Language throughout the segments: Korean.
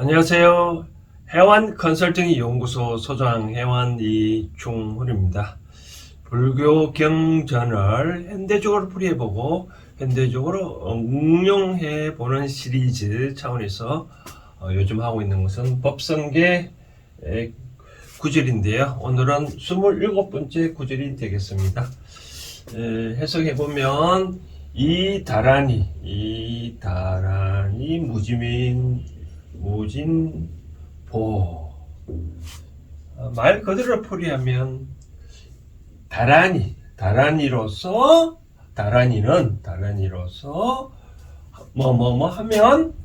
안녕하세요. 해완 컨설팅 연구소 소장 해완 이충훈입니다. 불교 경전을 현대적으로 풀이해보고 현대적으로 응용해보는 시리즈 차원에서 요즘 하고 있는 것은 법성계 구절인데요. 오늘은 27번째 구절이 되겠습니다. 해석해보면 이 다란이 무진보. 말 그대로 풀이하면 다란이로서 뭐뭐 하면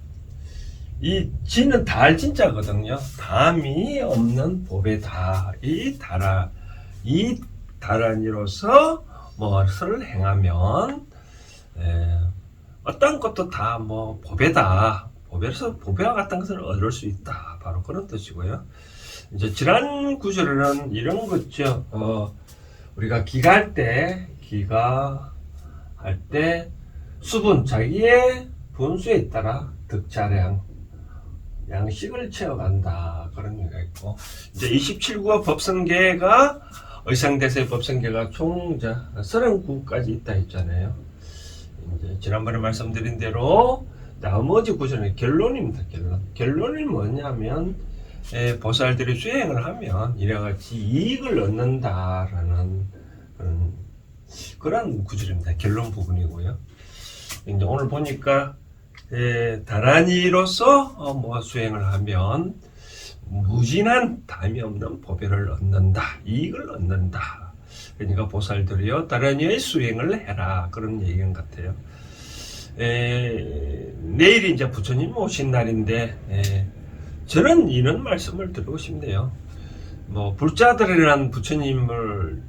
이 지는 달 진짜거든요. 담이 없는 법에다 이 다란이로서 무엇을 행하면 어떤 것도 다 뭐 법에다 법에서 법에와 같은 것을 얻을 수 있다. 바로 그런 뜻이고요. 이제 지난 구절에는 이런 거죠. 우리가 기가할 때 수분 자기의 분수에 따라 득자량 양식을 채워간다. 그런 얘기가 있고, 이제 27구와 법성계가 의상대세 법성계가 총 39까지 있다 했잖아요. 이제 지난번에 말씀드린 대로 나머지 구절은 결론입니다. 결론이 뭐냐면 보살들이 수행을 하면 이래같이 이익을 얻는다라는 그런 구절입니다. 결론 부분이고요. 이제 오늘 보니까 다란이로서 수행을 하면 무진한 담이 없는 보배를 얻는다. 이익을 얻는다. 그러니까 보살들이요 다란이의 수행을 해라. 그런 얘기인 것 같아요. 내일이 이제 부처님 오신 날인데 저는 이런 말씀을 드리고 싶네요. 불자들이란 부처님을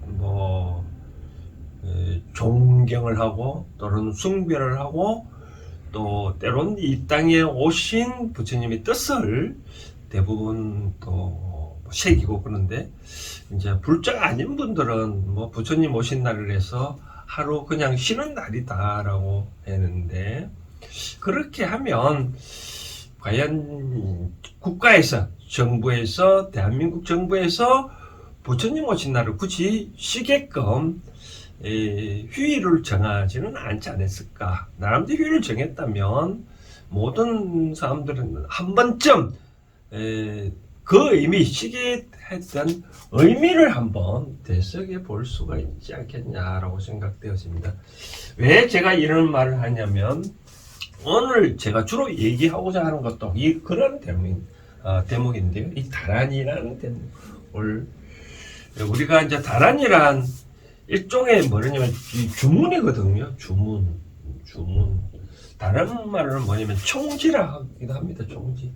존경을 하고 또는 숭배를 하고 또 때론 이 땅에 오신 부처님의 뜻을 대부분 또 새기고 그러는데, 이제 불자가 아닌 분들은 부처님 오신 날을 해서 하루 그냥 쉬는 날이다라고 했는데, 그렇게 하면 과연 국가에서 정부에서 대한민국 정부에서 부처님 오신 날을 굳이 쉬게끔 휴일을 정하지는 않지 않았을까. 나름대로 휴일을 정했다면 모든 사람들은 한 번쯤 그 의미, 쉬게 했던 의미를 한번 되새겨 볼 수가 있지 않겠냐라고 생각되었습니다. 왜 제가 이런 말을 하냐면, 오늘 제가 주로 얘기하고자 하는 것도 그런 대목인데요. 이 다란이라는 대목을, 우리가 이제 다란이란 일종의 뭐냐면 주문이거든요. 주문. 다른 말은 뭐냐면 총지라 하기도 합니다. 총지.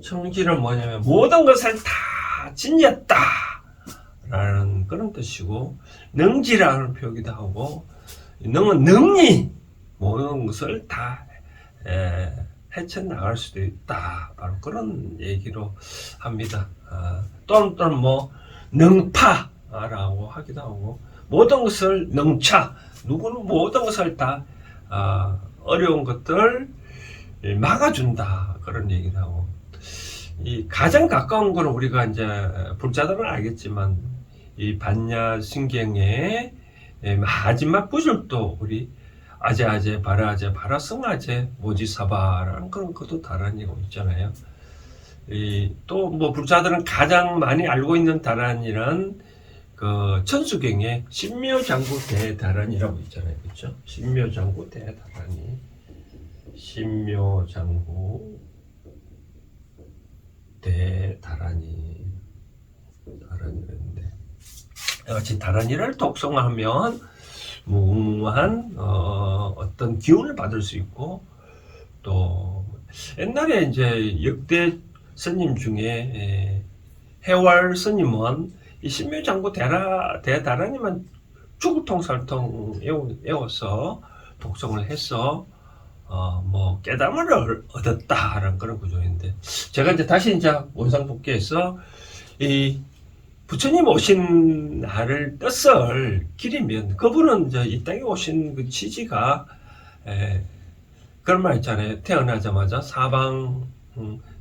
청지는 뭐냐면 모든 것을 다 지녔다 라는 그런 뜻이고, 능지라는 표기도 하고, 능은 능히 모든 것을 다 헤쳐나갈 수도 있다. 바로 그런 얘기로 합니다. 또는 능파라고 하기도 하고, 모든 것을 능차, 누구는 모든 것을 다 어려운 것들 막아준다. 그런 얘기도 하고, 이 가장 가까운 거는 우리가 이제 불자들은 알겠지만 이 반야신경의 마지막 구절도 우리 아제아제 바라아제 바라성아제 모지사바라는 그런 것도 다란이고 있잖아요. 또 불자들은 가장 많이 알고 있는 다란이란 그 천수경에 신묘장구 대다란이라고 있잖아요. 그렇죠? 신묘장구 대다란이. 신묘장구 다란이랬는데, 같이 다란이를 독송하면 무궁무한 어떤 기운을 받을 수 있고, 또 옛날에 이제 역대 스님 중에 해월 스님은 이 신묘장구 대다란이만 주구통살통 외워서 독송을 해서 깨달음을 얻었다라는 그런 구조인데, 제가 이제 다시 원상 복귀해서 이 부처님 오신 날을 뜻을 기리면, 그분은 이제 이 땅에 오신 그 취지가 그런 말 있잖아요. 태어나자마자 사방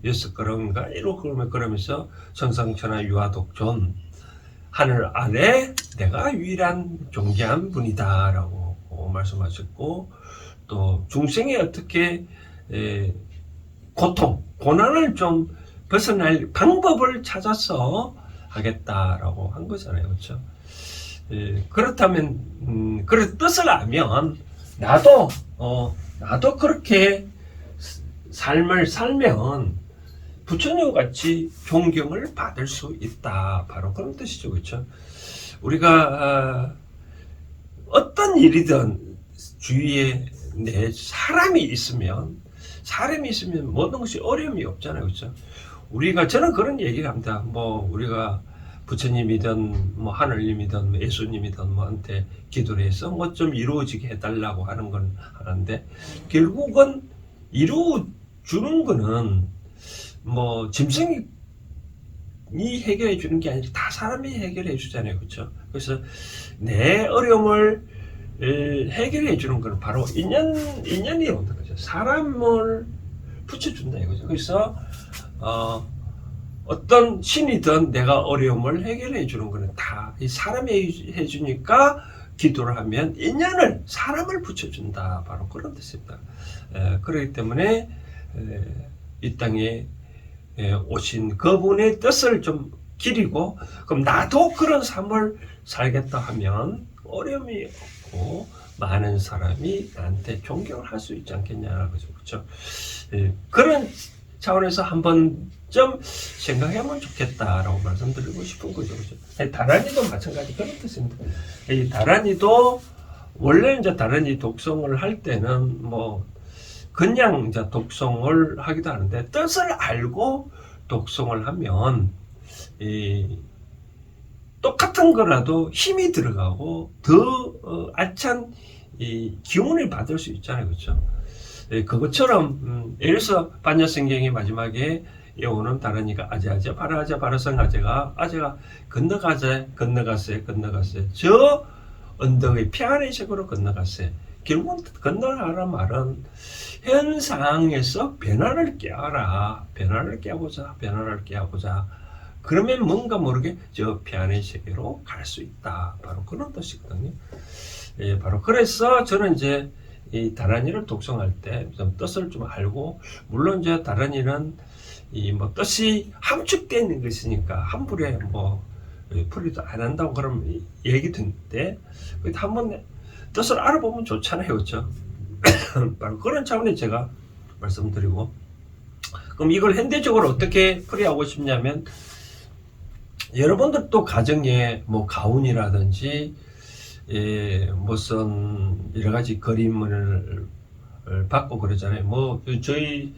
여섯 걸음인가 이러고 그러면서 천상천하 유아독존 하늘 아래 내가 유일한 존귀한 분이다라고 말씀하셨고, 또 중생이 어떻게 고통, 고난을 좀 벗어날 방법을 찾아서 하겠다라고 한 거잖아요. 그렇죠? 그렇다면 그런 뜻을 알면 나도 그렇게 삶을 살면 부처님 같이 존경을 받을 수 있다. 바로 그런 뜻이죠. 그렇죠? 우리가 어떤 일이든 주위에 내 사람이 있으면 모든 것이 어려움이 없잖아요. 그렇죠? 저는 그런 얘기를 합니다. 뭐 우리가 부처님이든 뭐 하늘님이든 뭐 예수님이든 뭐한테 기도를 해서 뭐 좀 이루어지게 해달라고 하는 건 하는데, 결국은 이루어주는 거는 뭐 짐승이 해결해 주는 게 아니라 다 사람이 해결해 주잖아요. 그렇죠? 그래서 내 어려움을 해결해 주는 건 바로 인연이 오는 거죠. 사람을 붙여준다 이거죠. 그래서 어떤 신이든 내가 어려움을 해결해 주는 거는 다 이 사람이 해주니까 기도를 하면 인연을, 사람을 붙여준다. 바로 그런 뜻입니다. 그렇기 때문에 이 땅에 오신 그분의 뜻을 좀 기리고, 그럼 나도 그런 삶을 살겠다 하면 어려움이 없고 많은 사람이 나한테 존경을 할 수 있지 않겠냐는 거죠. 그렇죠? 그런 차원에서 한번 좀 생각해보면 좋겠다라고 말씀드리고 싶은 거죠. 그렇죠? 다란이도 마찬가지 그런 뜻입니다. 이 다란이도 원래 이제 다란이 독송을 할 때는 뭐 그냥 이제 독송을 하기도 하는데, 뜻을 알고 독송을 하면 똑같은 거라도 힘이 들어가고 더 알찬 기운을 받을 수 있잖아요. 그렇죠? 그것처럼 예를 들어서 반야성경의 마지막에 여우는 다른이가 아재아재 바라아재 바라성 아재가 건너가세 저 언덕의 피안의 색으로 건너가세. 결국은 건너가라 말은 현상에서 변화를 깨보자. 그러면 뭔가 모르게 저 피안의 세계로 갈 수 있다. 바로 그런 뜻이거든요. 바로 그래서 저는 이제 이 다란이를 독송할 때 좀 뜻을 좀 알고, 물론 이제 다란이는 이 뭐 뜻이 함축되어 있는 것이니까 함부로 뭐 풀이도 안 한다고 그런 얘기 듣는데, 한번 뜻을 알아보면 좋잖아요. 그렇죠? 바로 그런 차원에 제가 말씀드리고, 그럼 이걸 현대적으로 어떻게 풀이하고 싶냐면, 여러분들도 가정에 뭐 가훈이라든지 무슨 여러 가지 그림을 받고 그러잖아요. 뭐 저희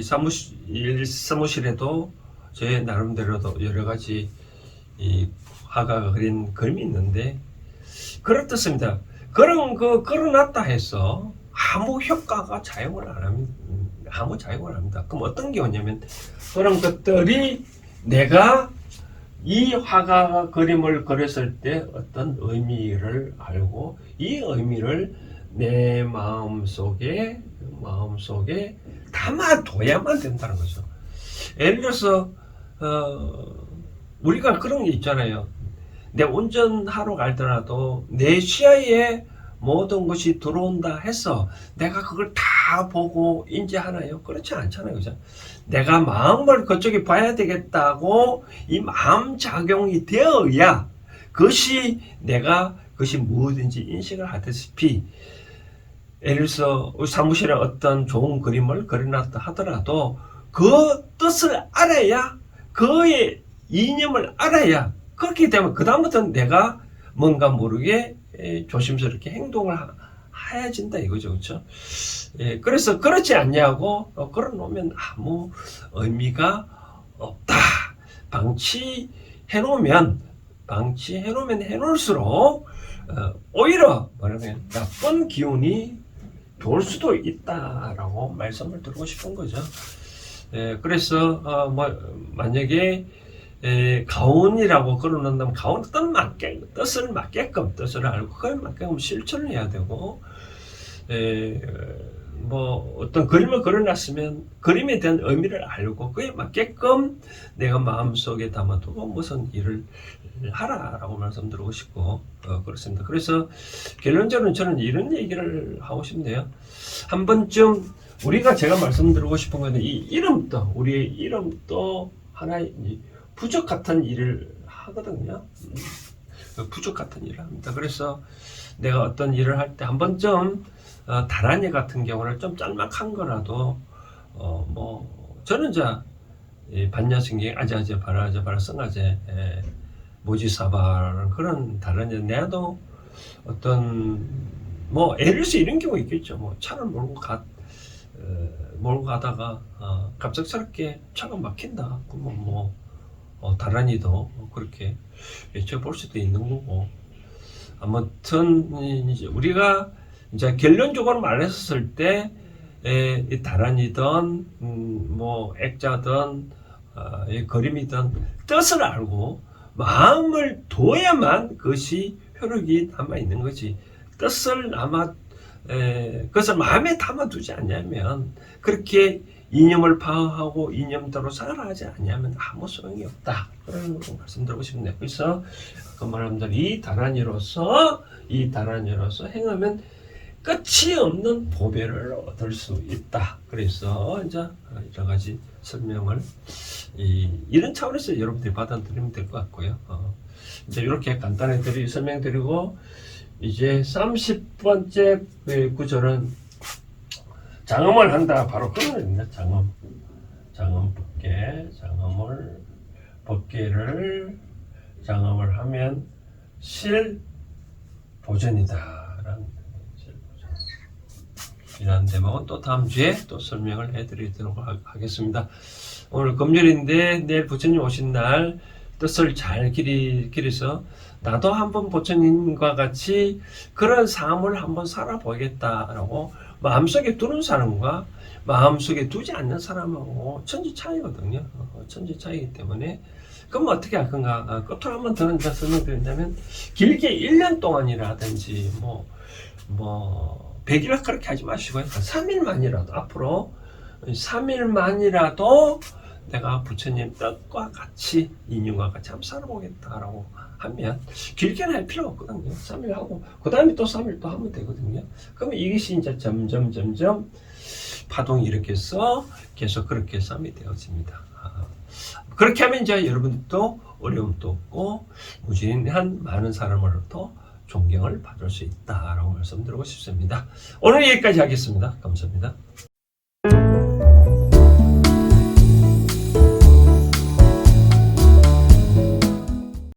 사무실에도 제 나름대로도 여러 가지 이 화가가 그린 그림이 있는데, 그렇습니다. 그런 거 걸어놨다 해서 아무 효과가 작용을 안 합니다. 그럼 어떤 경우냐면, 그런 것들이 내가 이 화가가 그림을 그렸을 때 어떤 의미를 알고 이 의미를 내 마음속에 담아둬야만 된다는 거죠. 예를 들어서 우리가 그런 게 있잖아요. 내 운전하러 갈더라도 내 시야에 모든 것이 들어온다 해서 내가 그걸 다 보고 인지하나요? 그렇지 않잖아요. 그죠? 내가 마음을 그쪽에 봐야 되겠다고 이 마음 작용이 되어야 그것이 무엇인지 인식을 하다시피, 예를 들어서 우리 사무실에 어떤 좋은 그림을 그려놨다 하더라도 그 뜻을 알아야, 그의 이념을 알아야, 그렇게 되면 그 다음부터는 내가 뭔가 모르게 조심스럽게 행동을 해야진다 이거죠. 그렇죠? 그래서 그렇지 않냐고 걸어놓으면 아무 의미가 없다. 방치해놓으면 해놓을수록 오히려 말하면 나쁜 기운이 돌 수도 있다라고 말씀을 드리고 싶은 거죠. 그래서 만약에 가온이라고 걸어놓는다면 가온 뜻을 맞게끔 뜻을 알고 그걸 맞게끔 실천을 해야 되고, 뭐 어떤 그림을 그려놨으면 그림에 대한 의미를 알고 그에 맞게끔 내가 마음속에 담아두고 무슨 일을 하라라고 말씀드리고 싶고 그렇습니다. 그래서 결론적으로 저는 이런 얘기를 하고 싶네요. 한 번쯤 우리가 제가 말씀드리고 싶은 거는 이 이름도 우리의 이름도 하나의 부적 같은 일을 하거든요. 부족 같은 일을 합니다. 그래서 내가 어떤 일을 할 때 한 번쯤 다란이 같은 경우는 좀 짤막한 거라도 뭐 저는 반야신경 아자아자 바라아자 바라 성아제 모지사바라는 그런 다란이 내도 어떤 뭐 예를 들어서 이런 경우 있겠죠. 뭐 차를 몰고 가다가 갑작스럽게 차가 막힌다. 그러면 뭐 다란이도 그렇게 외쳐볼 수도 있는 거고. 아무튼 이제 우리가 이제 결론적으로 말했을 때 다란이든 뭐 액자든 그림이든 뜻을 알고 마음을 둬야만 그것이 효력이 남아 있는 거지. 뜻을 그것을 마음에 담아두지 않냐면 그렇게 이념을 파악하고 이념대로 살아가지 않냐면 아무 소용이 없다. 그런 거 말씀드리고 싶네요. 그래서 그 말합니다. 이 다란이로서 행하면 끝이 없는 보배를 얻을 수 있다. 그래서 이제 여러 가지 설명을 이런 차원에서 여러분들이 받아들이면 될 것 같고요. 이제 이렇게 간단하게 설명드리고 이제 30번째 구절은 장엄을 한다. 바로 그런 겁니다. 장엄 법계, 법계를 장엄을 하면 실보전이다. 이런 대목은 또 다음 주에 또 설명을 해드리도록 하겠습니다. 오늘 금요일인데 내일 부처님 오신 날 뜻을 잘 기려서 나도 한번 부처님과 같이 그런 삶을 한번 살아보겠다라고 마음속에 두는 사람과 마음속에 두지 않는 사람하고 천지 차이거든요. 천지 차이기 때문에 그럼 어떻게 할 건가? 끝으로 한번 더 설명드린다면 길게 1년 동안이라든지 뭐 100일 그렇게 하지 마시고요. 3일만이라도 앞으로 3일만이라도 내가 부처님 뜻과 같이 인연과 같이 한번 살아보겠다라고 하면 길게는 할 필요 없거든요. 3일 하고 그 다음에 또 3일 또 하면 되거든요. 그러면 이것이 이제 점점 파동이 일으켜서 계속 그렇게 싸움이 되어집니다. 그렇게 하면 이제 여러분도 어려움도 없고 무진한 많은 사람으로부터 존경을 받을 수 있다라고 말씀드리고 싶습니다. 오늘 여기까지 하겠습니다. 감사합니다.